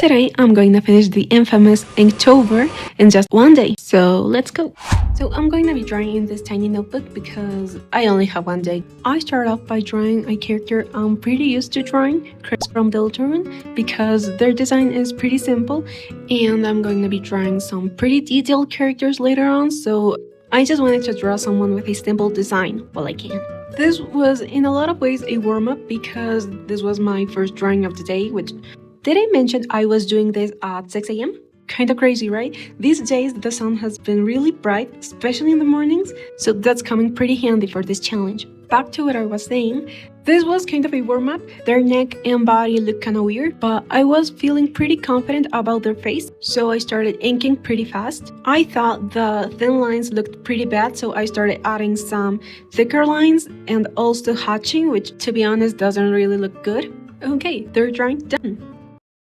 Today, I'm going to finish the infamous Inktober in just one day, so let's go. So I'm going to be drawing in this tiny notebook because I only have one day. I start off by drawing a character I'm pretty used to drawing, Chris from Deltarune, because their design is pretty simple, and I'm going to be drawing some pretty detailed characters later on, so I just wanted to draw someone with a simple design while I can. This was in a lot of ways a warm-up because this was my first drawing of the day, which did I mention I was doing this at 6 a.m.? Kinda crazy, right? These days the sun has been really bright, especially in the mornings, so that's coming pretty handy for this challenge. Back to what I was saying, this was kind of a warm-up. Their neck and body looked kinda weird, but I was feeling pretty confident about their face, so I started inking pretty fast. I thought the thin lines looked pretty bad, so I started adding some thicker lines and also hatching, which to be honest doesn't really look good. Okay, third drawing done.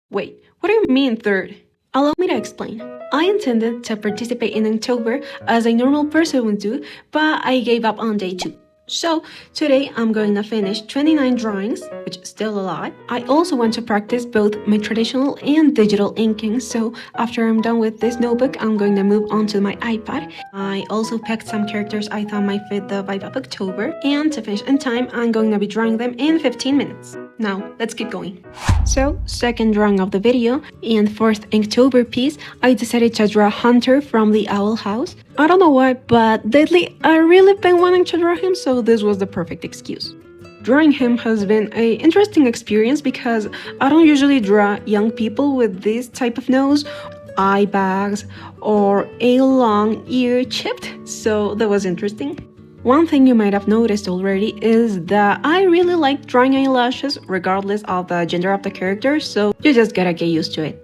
Wait, what do you mean third? Allow me to explain. I intended to participate in Inktober as a normal person would do, but I gave up on day 2. So today I'm going to finish 29 drawings, which is still a lot. I also want to practice both my traditional and digital inking, so after I'm done with this notebook, I'm going to move on to my iPad. I also picked some characters I thought might fit the vibe of October, and to finish in time, I'm going to be drawing them in 15 minutes. Now, let's keep going. So, second drawing of the video, and fourth Inktober piece, I decided to draw Hunter from the Owl House. I don't know why, but lately I really been wanting to draw him, so this was the perfect excuse. Drawing him has been an interesting experience because I don't usually draw young people with this type of nose, eye bags, or a long ear chipped, so that was interesting. One thing you might have noticed already is that I really like drawing eyelashes regardless of the gender of the character, so you just gotta get used to it.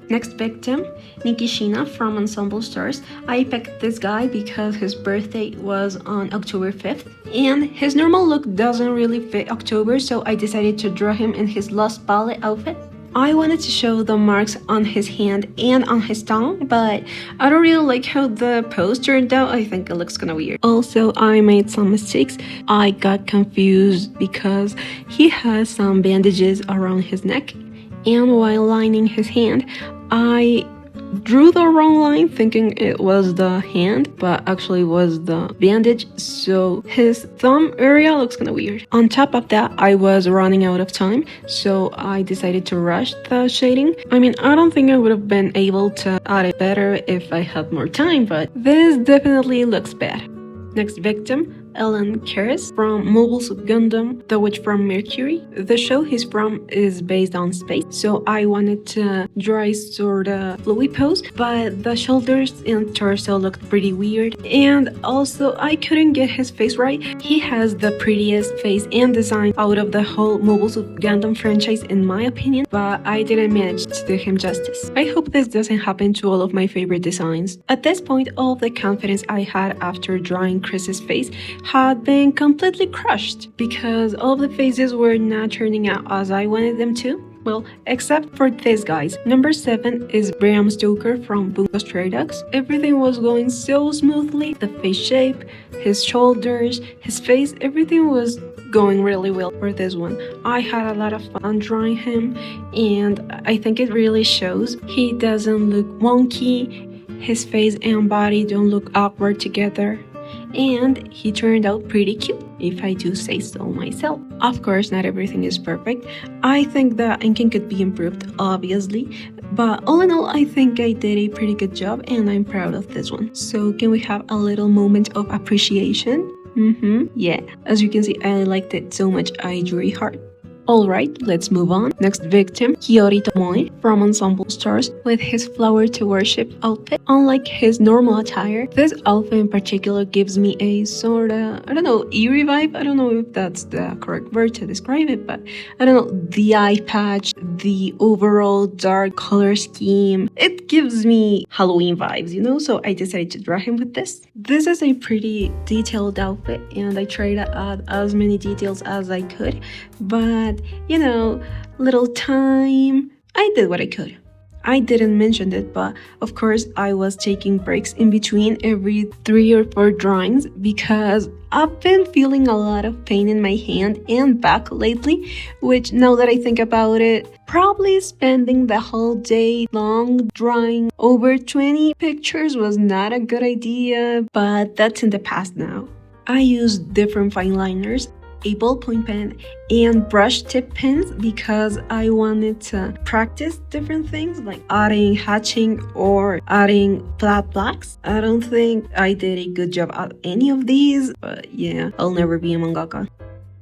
Next victim, Nikishina from Ensemble Stars. I picked this guy because his birthday was on October 5th, and his normal look doesn't really fit October, so I decided to draw him in his Lost Ballet outfit. I wanted to show the marks on his hand and on his tongue, but I don't really like how the pose turned out. I think it looks kinda weird. Also, I made some mistakes. I got confused because he has some bandages around his neck, and while lining his hand, I drew the wrong line thinking it was the hand, but actually was the bandage, so his thumb area looks kinda weird. On top of that, I was running out of time, so I decided to rush the shading. I mean, I don't think I would have been able to add it better if I had more time, but this definitely looks bad. Next victim, Ellen Karis from Mobile Suit Gundam, The Witch from Mercury. The show he's from is based on space, so I wanted to draw a sorta flowy pose, but the shoulders and torso looked pretty weird, and also I couldn't get his face right. He has the prettiest face and design out of the whole Mobile Suit Gundam franchise in my opinion, but I didn't manage to do him justice. I hope this doesn't happen to all of my favorite designs. At this point, all of the confidence I had after drawing Chris's face had been completely crushed because all of the faces were not turning out as I wanted them to. Well, except for this guys. Number 7 is Bram Stoker from Bungo Stray Dogs. Everything was going so smoothly. The face shape, his shoulders, his face, everything was going really well for this one. I had a lot of fun drawing him, and I think it really shows. He doesn't look wonky, his face and body don't look awkward together, and he turned out pretty cute, if I do say so myself. Of course, not everything is perfect. I think the inking could be improved, obviously, but all in all, I think I did a pretty good job, and I'm proud of this one. So can we have a little moment of appreciation? Yeah. As you can see, I liked it so much I drew a heart. Alright, let's move on. Next victim, Hiyori Tomoe from Ensemble Stars with his Flower to Worship outfit. Unlike his normal attire, this outfit in particular gives me a sorta, I don't know, eerie vibe. I don't know if that's the correct word to describe it, but I don't know, the eye patch, the overall dark color scheme, it gives me Halloween vibes, you know, so I decided to draw him with this. This is a pretty detailed outfit, and I tried to add as many details as I could, but you know, little time, I did what I could. I didn't mention it, but of course I was taking breaks in between every 3 or 4 drawings because I've been feeling a lot of pain in my hand and back lately, which now that I think about it, probably spending the whole day long drawing over 20 pictures was not a good idea, but that's in the past now. I use different fine liners, a ballpoint pen, and brush tip pens because I wanted to practice different things like adding hatching or adding flat blacks. I don't think I did a good job at any of these, but yeah, I'll never be a mangaka.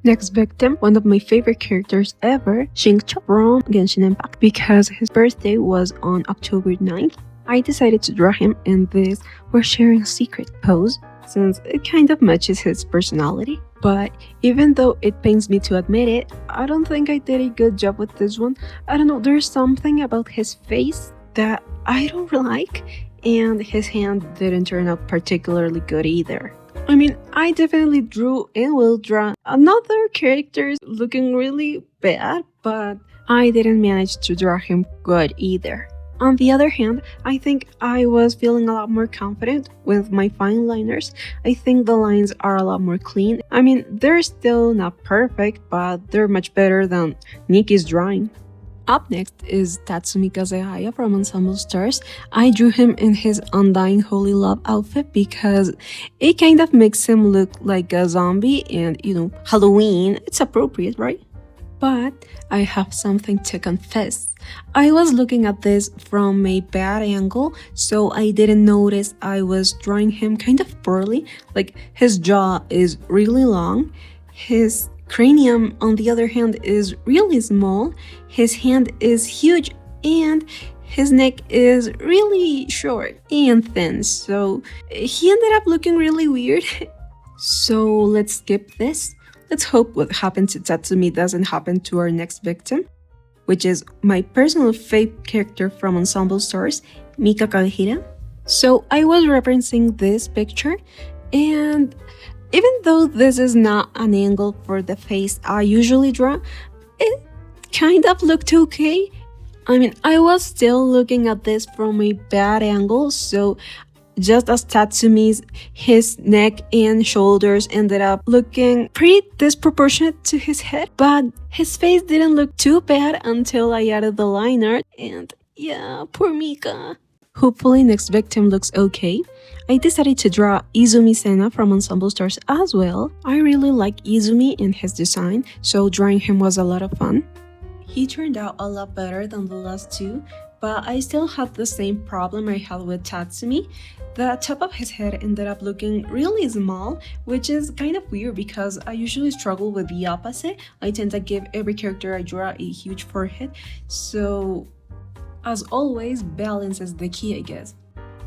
Next victim, one of my favorite characters ever, Shincho from Genshin Impact, because his birthday was on October 9th. I decided to draw him in this "we're sharing a secret" pose, since it kind of matches his personality. But even though it pains me to admit it, I don't think I did a good job with this one. I don't know, there's something about his face that I don't like, and his hand didn't turn out particularly good either. I mean, I definitely drew and will draw another characters looking really bad, but I didn't manage to draw him good either. On the other hand, I think I was feeling a lot more confident with my fine liners. I think the lines are a lot more clean. I mean, they're still not perfect, but they're much better than Nikki's drawing. Up next is Tatsumi Kazehaya from Ensemble Stars. I drew him in his Undying Holy Love outfit because it kind of makes him look like a zombie, and Halloween, it's appropriate, right? But I have something to confess. I was looking at this from a bad angle, so I didn't notice I was drawing him kind of poorly. Like, his jaw is really long, his cranium, on the other hand, is really small, his hand is huge, and his neck is really short and thin, so he ended up looking really weird. So let's skip this. Let's hope what happened to Tatsumi doesn't happen to our next victim, which is my personal favorite character from Ensemble Stars, Mika Kagehira. So I was referencing this picture, and even though this is not an angle for the face I usually draw, it kind of looked okay. I mean, I was still looking at this from a bad angle, so just as Tatsumi's, his neck and shoulders ended up looking pretty disproportionate to his head, but his face didn't look too bad until I added the liner, and yeah, poor Mika. Hopefully next victim looks okay. I decided to draw Izumi Sena from Ensemble Stars as well. I really like Izumi and his design, so drawing him was a lot of fun. He turned out a lot better than the last two, but I still had the same problem I had with Tatsumi. The top of his head ended up looking really small, which is kind of weird because I usually struggle with the opposite. I tend to give every character I draw a huge forehead, so as always, balance is the key, I guess.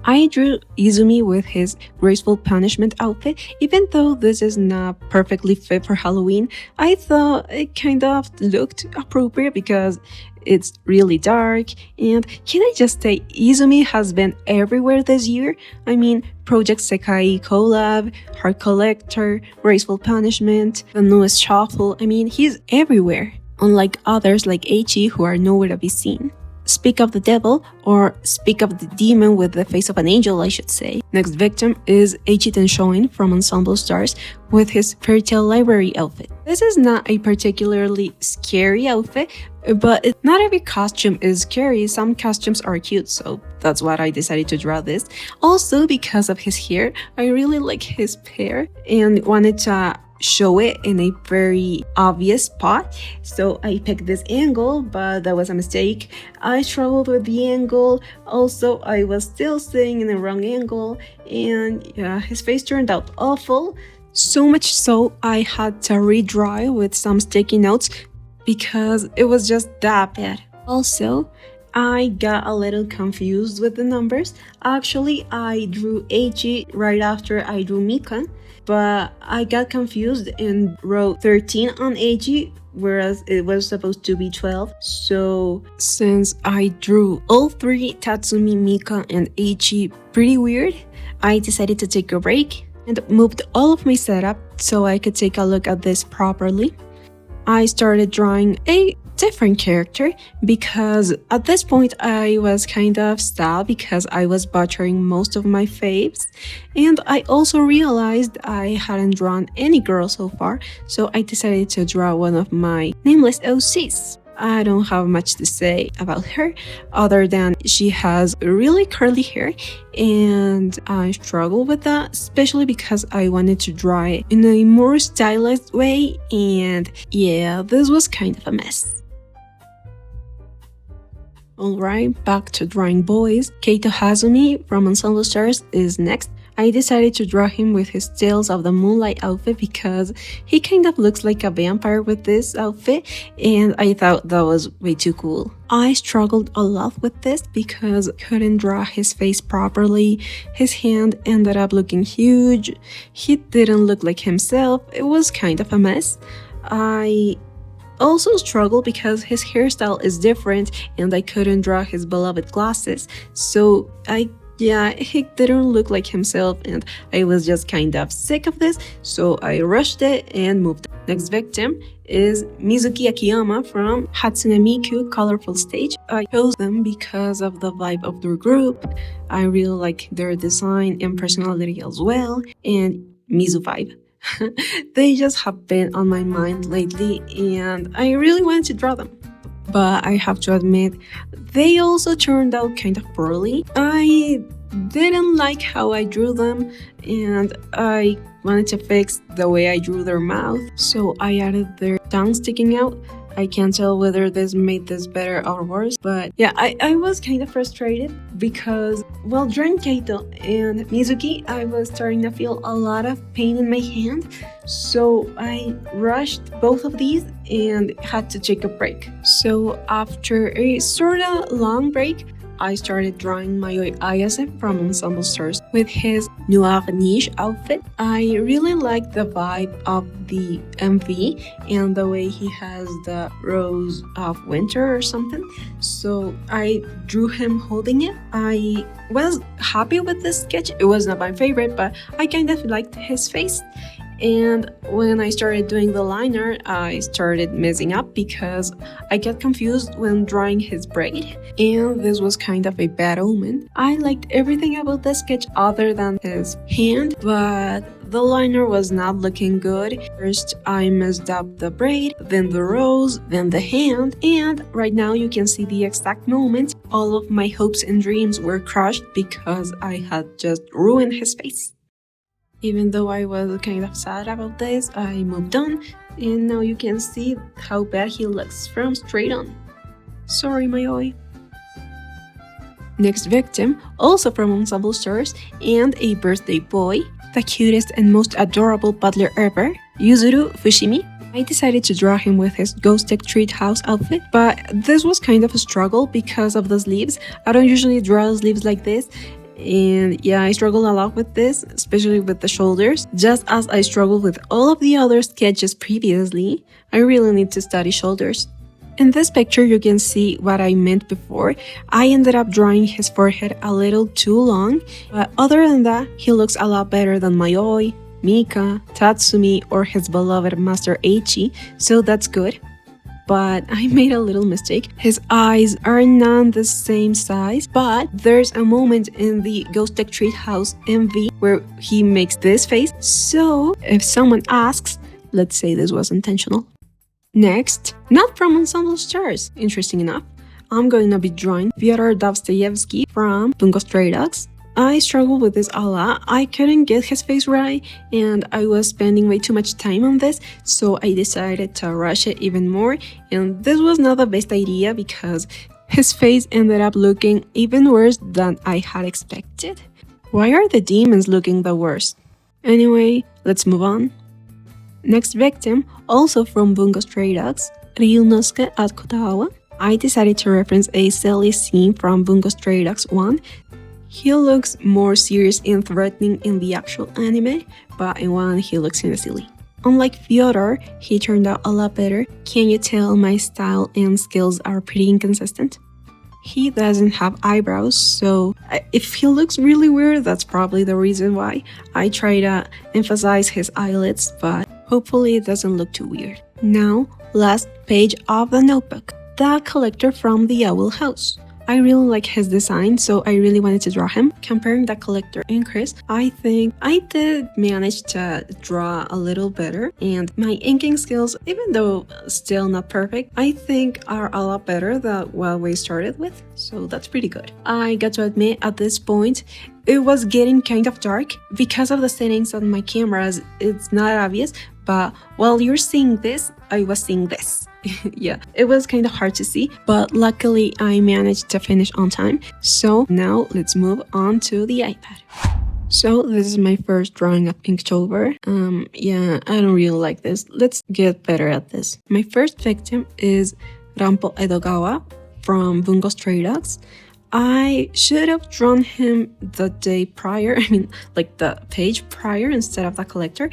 I drew Izumi with his graceful punishment outfit. Even though this is not perfectly fit for Halloween, I thought it kind of looked appropriate because it's really dark, and can I just say Izumi has been everywhere this year? I mean, Project Sekai collab, Heart Collector, Graceful Punishment, the newest shuffle. I mean, he's everywhere, unlike others like Eiichi who are nowhere to be seen. Speak of the devil, or speak of the demon with the face of an angel, I should say. Next victim is Eiichi Tenshoin from Ensemble Stars with his Fairy Tail Library outfit. This is not a particularly scary outfit, but not every costume is scary. Some costumes are cute, so that's why I decided to draw this. Also, because of his hair, I really like his hair and wanted to show it in a very obvious spot, so I picked this angle, but that was a mistake. I struggled with the angle. Also, I was still sitting in the wrong angle, and yeah, his face turned out awful. So much so I had to redraw it with some sticky notes because it was just that bad. Also, I got a little confused with the numbers. Actually, I drew Eiichi right after I drew Mika, but I got confused and wrote 13 on Eiichi, whereas it was supposed to be 12. So since I drew all three, Tatsumi, Mika, and Eiichi, pretty weird, I decided to take a break and moved all of my setup so I could take a look at this properly. I started drawing a different character because at this point I was kind of sad because I was butchering most of my faves, and I also realized I hadn't drawn any girl so far, so I decided to draw one of my nameless OCs. I don't have much to say about her other than she has really curly hair, and I struggle with that, especially because I wanted to draw it in a more stylized way, and yeah, this was kind of a mess. Alright, back to drawing boys. Keito Hazumi from Ensemble Stars is next. I decided to draw him with his Tales of the Moonlight outfit because he kind of looks like a vampire with this outfit, and I thought that was way too cool. I struggled a lot with this because I couldn't draw his face properly. His hand ended up looking huge. He didn't look like himself. It was kind of a mess. I also struggled because his hairstyle is different and I couldn't draw his beloved glasses. So he didn't look like himself and I was just kind of sick of this, so I rushed it and moved on. Next victim is Mizuki Akiyama from Hatsune Miku Colorful Stage. I chose them because of the vibe of their group. I really like their design and personality as well, and Mizu vibe. They just have been on my mind lately and I really wanted to draw them. But I have to admit, they also turned out kind of poorly. I didn't like how I drew them and I wanted to fix the way I drew their mouth, so I added their tongue sticking out. I can't tell whether this made this better or worse, but yeah, I was kind of frustrated because while drawing Keito and Mizuki, I was starting to feel a lot of pain in my hand, so I rushed both of these and had to take a break. So after a sorta long break, I started drawing Mayoi Ayase from Ensemble Stars with his Noir Niche outfit. I really like the vibe of the MV and the way he has the rose of winter or something. So I drew him holding it. I was happy with this sketch. It was not my favorite, but I kind of liked his face. And when I started doing the liner, I started messing up because I got confused when drawing his braid, and this was kind of a bad omen. I liked everything about the sketch other than his hand, but the liner was not looking good. First, I messed up the braid, then the rose, then the hand, and right now you can see the exact moment. All of my hopes and dreams were crushed because I had just ruined his face. Even though I was kind of sad about this, I moved on, and now you can see how bad he looks from straight on. Sorry, Mayoi. Next victim, also from Ensemble Stars, and a birthday boy, the cutest and most adorable butler ever, Yuzuru Fushimi. I decided to draw him with his Ghost Egg Treehouse outfit, but this was kind of a struggle because of the sleeves. I don't usually draw sleeves like this, and yeah, I struggle a lot with this, especially with the shoulders. Just as I struggled with all of the other sketches previously, I really need to study shoulders. In this picture, you can see what I meant before. I ended up drawing his forehead a little too long, but other than that, he looks a lot better than Mayoi, Mika, Tatsumi, or his beloved Master Eiichi, so that's good. But I made a little mistake. His eyes are not the same size, but there's a moment in the Ghost Egg Treehouse MV where he makes this face. So if someone asks, let's say this was intentional. Next, not from Ensemble Stars, interesting enough, I'm going to be drawing Fyodor Dostoevsky from Bungo Stray Dogs. I struggled with this a lot. I couldn't get his face right and I was spending way too much time on this, so I decided to rush it even more, and this was not the best idea because his face ended up looking even worse than I had expected. Why are the demons looking the worst? Anyway, let's move on. Next victim, also from Bungo Stray Dogs, Ryunosuke at Kotawa. I decided to reference a silly scene from Bungo Stray Dogs 1. He looks more serious and threatening in the actual anime, but in one he looks kinda silly. Unlike Fyodor, he turned out a lot better. Can you tell my style and skills are pretty inconsistent? He doesn't have eyebrows, so if he looks really weird, that's probably the reason why. I try to emphasize his eyelids, but hopefully it doesn't look too weird. Now, last page of the notebook. The collector from the Owl House. I really like his design, so I really wanted to draw him. Comparing the collector and Chris, I think I did manage to draw a little better, and my inking skills, even though still not perfect, I think are a lot better than what we started with, so that's pretty good. I got to admit at this point, it was getting kind of dark. Because of the settings on my cameras, it's not obvious, but while you're seeing this, I was seeing this. Yeah, it was kind of hard to see, but luckily I managed to finish on time. So now let's move on to the iPad. So this is my first drawing of Inktober. Yeah, I don't really like this. Let's get better at this. My first victim is Rampo Edogawa from Bungo Stray Dogs. I should have drawn him the day prior, like the page prior instead of the collector,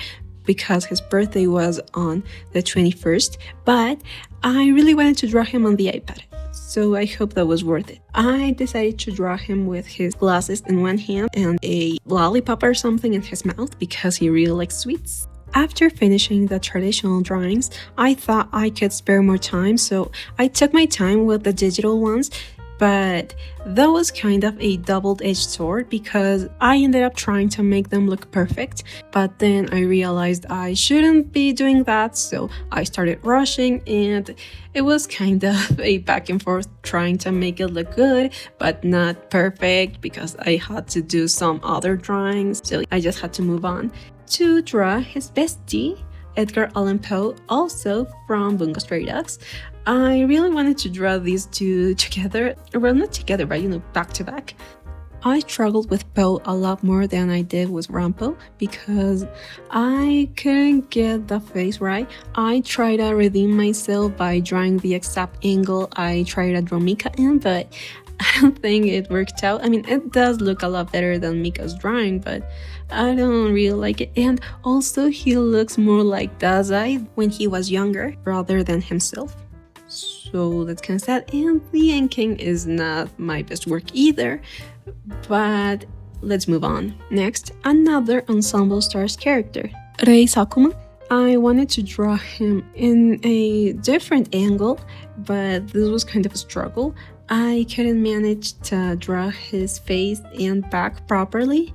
because his birthday was on the 21st, but I really wanted to draw him on the iPad, so I hope that was worth it. I decided to draw him with his glasses in one hand and a lollipop or something in his mouth because he really likes sweets. After finishing the traditional drawings, I thought I could spare more time, so I took my time with the digital ones. But that was kind of a double-edged sword because I ended up trying to make them look perfect, but then I realized I shouldn't be doing that, so I started rushing, and it was kind of a back and forth trying to make it look good but not perfect because I had to do some other drawings, so I just had to move on to draw his bestie, Edgar Allan Poe, also from Bungo Stray Dogs. I really wanted to draw these two together, well, not together, but back to back. I struggled with Poe a lot more than I did with Rampo because I couldn't get the face right. I tried to redeem myself by drawing the exact angle I tried to draw Mika in, but I don't think it worked out. It does look a lot better than Mika's drawing, but I don't really like it. And also, he looks more like Dazai when he was younger rather than himself. So that's kind of sad. And the inking is not my best work either. But let's move on. Next, another Ensemble Stars character, Rei Sakuma. I wanted to draw him in a different angle, but this was kind of a struggle. I couldn't manage to draw his face and back properly.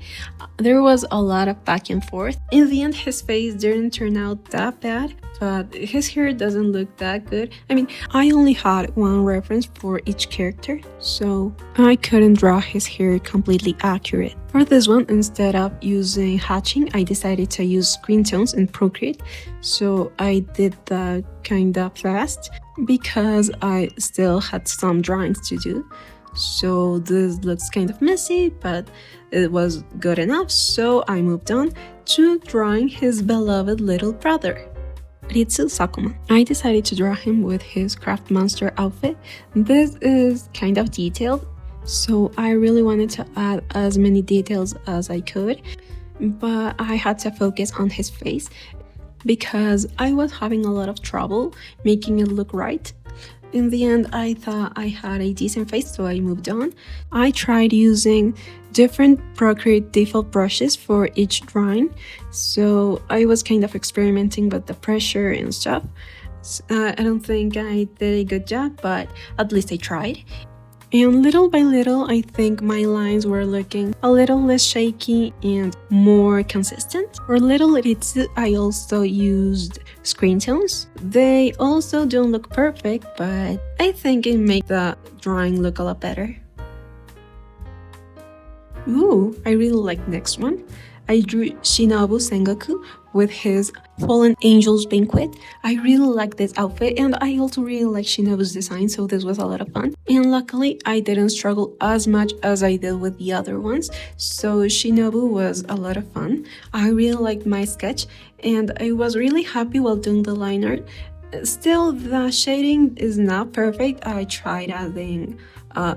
There was a lot of back and forth. In the end, his face didn't turn out that bad, but his hair doesn't look that good. I only had one reference for each character, so I couldn't draw his hair completely accurate. For this one, instead of using hatching, I decided to use screen tones in Procreate, so I did that kind of fast because I still had some drawings to do. So this looks kind of messy, but it was good enough, so I moved on to drawing his beloved little brother, Ritsu Sakuma. I decided to draw him with his Craft Monster outfit. This is kind of detailed, so I really wanted to add as many details as I could, but I had to focus on his face because I was having a lot of trouble making it look right. In the end, I thought I had a decent face, so I moved on. I tried using different Procreate default brushes for each drawing, so I was kind of experimenting with the pressure and stuff. I don't think I did a good job, but at least I tried. And little by little, I think my lines were looking a little less shaky and more consistent. For Little Ritsu, I also used screen tones. They also don't look perfect, but I think it made the drawing look a lot better. Ooh, I really like next one. I drew Shinobu Sengoku with his Fallen Angels Banquet. I really like this outfit, and I also really like Shinobu's design, so this was a lot of fun. And luckily, I didn't struggle as much as I did with the other ones, so Shinobu was a lot of fun. I really liked my sketch, and I was really happy while doing the line art. Still, the shading is not perfect. I tried adding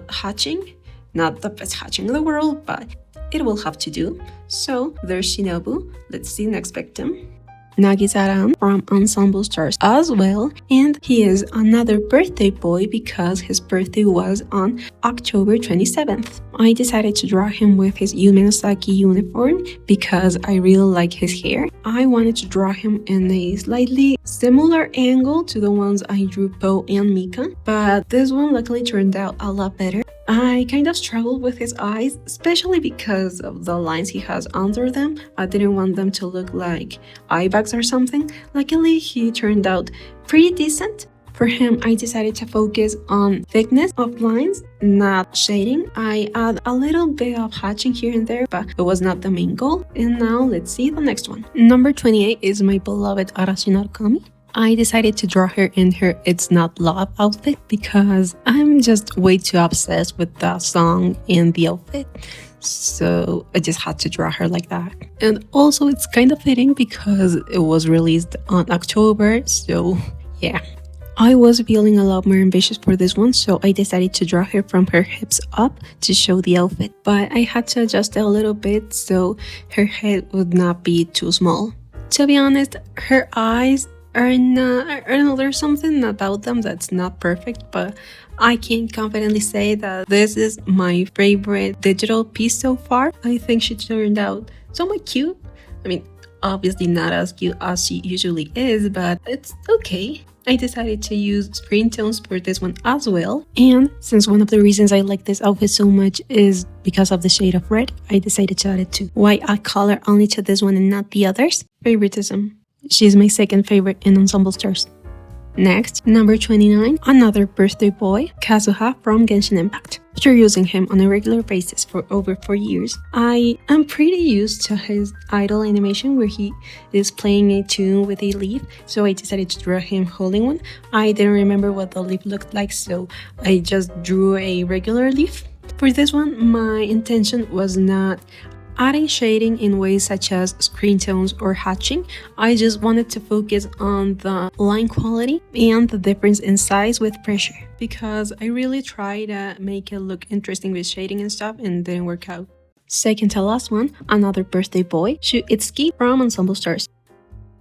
hatching. Not the best hatching in the world, but it will have to do. So there's Shinobu. Let's see next victim. Nagisaran from Ensemble Stars as well, and he is another birthday boy because his birthday was on October 27th. I decided to draw him with his Yumenosaki uniform because I really like his hair. I wanted to draw him in a slightly similar angle to the ones I drew Po and Mika, but this one luckily turned out a lot better. I kind of struggled with his eyes, especially because of the lines he has under them. I didn't want them to look like eye bags or something. Luckily, he turned out pretty decent. For him, I decided to focus on thickness of lines, not shading. I add a little bit of hatching here and there, but it was not the main goal. And now let's see the next one. Number 28 is my beloved Arashi Narukami. I decided to draw her in her It's Not Love outfit because I'm just way too obsessed with the song and the outfit. So I just had to draw her like that. And also it's kind of fitting because it was released on October, so yeah. I was feeling a lot more ambitious for this one, so I decided to draw her from her hips up to show the outfit. But I had to adjust it a little bit so her head would not be too small. To be honest, her eyes are not, I don't know, there's something about them that's not perfect, but I can confidently say that this is my favorite digital piece so far. I think she turned out somewhat cute. I mean, obviously not as cute as she usually is, but it's okay. I decided to use screen tones for this one as well. And since one of the reasons I like this outfit so much is because of the shade of red, I decided to add it too. Why add color only to this one and not the others? Favoritism. She's my second favorite in Ensemble Stars. Next, number 29, another birthday boy, Kazuha from Genshin Impact. After using him on a regular basis for over 4 years, I am pretty used to his idol animation where he is playing a tune with a leaf, so I decided to draw him holding one. I didn't remember what the leaf looked like, so I just drew a regular leaf. For this one, my intention was not adding shading in ways such as screen tones or hatching. I just wanted to focus on the line quality and the difference in size with pressure because I really tried to make it look interesting with shading and stuff and it didn't work out. Second to last one, another birthday boy, Shu Itsuki from Ensemble Stars.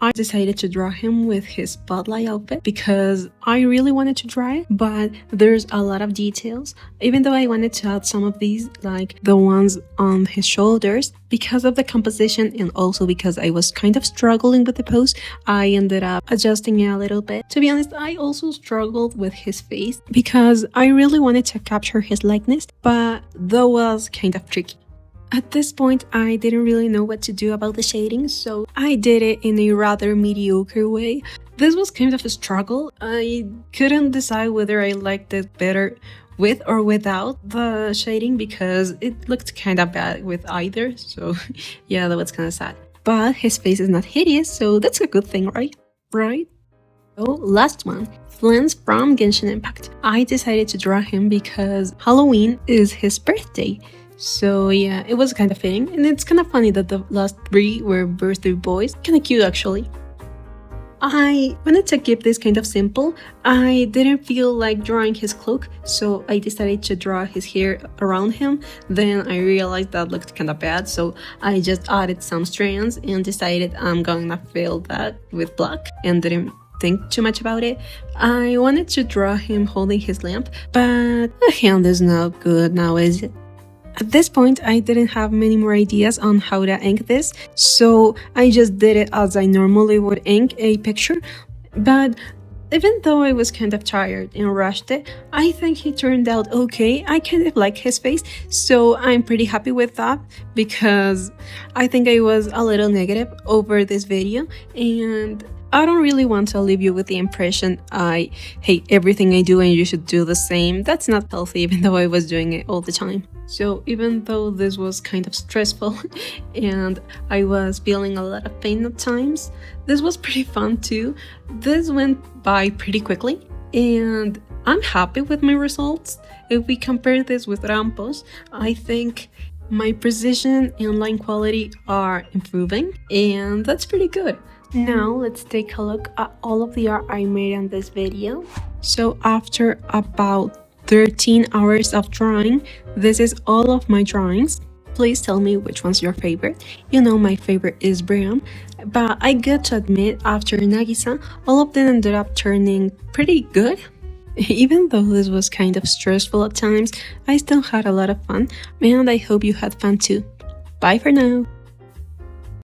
I decided to draw him with his spotlight outfit because I really wanted to draw it, but there's a lot of details. Even though I wanted to add some of these, like the ones on his shoulders, because of the composition and also because I was kind of struggling with the pose, I ended up adjusting it a little bit. To be honest, I also struggled with his face because I really wanted to capture his likeness, but that was kind of tricky. At this point, I didn't really know what to do about the shading, so I did it in a rather mediocre way. This was kind of a struggle. I couldn't decide whether I liked it better with or without the shading because it looked kind of bad with either, so yeah, that was kind of sad. But his face is not hideous, so that's a good thing, right? Right? So last one, Flans from Genshin Impact. I decided to draw him because Halloween is his birthday. So yeah, it was kind of fitting, and it's kind of funny that the last 3 were birthday boys. Kind of cute actually. I wanted to keep this kind of simple. I didn't feel like drawing his cloak, so I decided to draw his hair around him. Then I realized that looked kind of bad, so I just added some strands and decided I'm gonna fill that with black and didn't think too much about it. I wanted to draw him holding his lamp, but the hand is not good now, is it? At this point, I didn't have many more ideas on how to ink this, so I just did it as I normally would ink a picture. But even though I was kind of tired and rushed it, I think he turned out okay. I kind of like his face, so I'm pretty happy with that because I think I was a little negative over this video, and I don't really want to leave you with the impression I hate everything I do and you should do the same. That's not healthy, even though I was doing it all the time. So even though this was kind of stressful and I was feeling a lot of pain at times, this was pretty fun too. This went by pretty quickly and I'm happy with my results. If we compare this with Rampos, I think my precision and line quality are improving, and that's pretty good. Now let's take a look at all of the art I made in this video. So after about 13 hours of drawing, this is all of my drawings. Please tell me which one's your favorite. You know my favorite is Briam, but I got to admit after Nagisa, all of them ended up turning pretty good. Even though this was kind of stressful at times, I still had a lot of fun, and I hope you had fun too. Bye for now!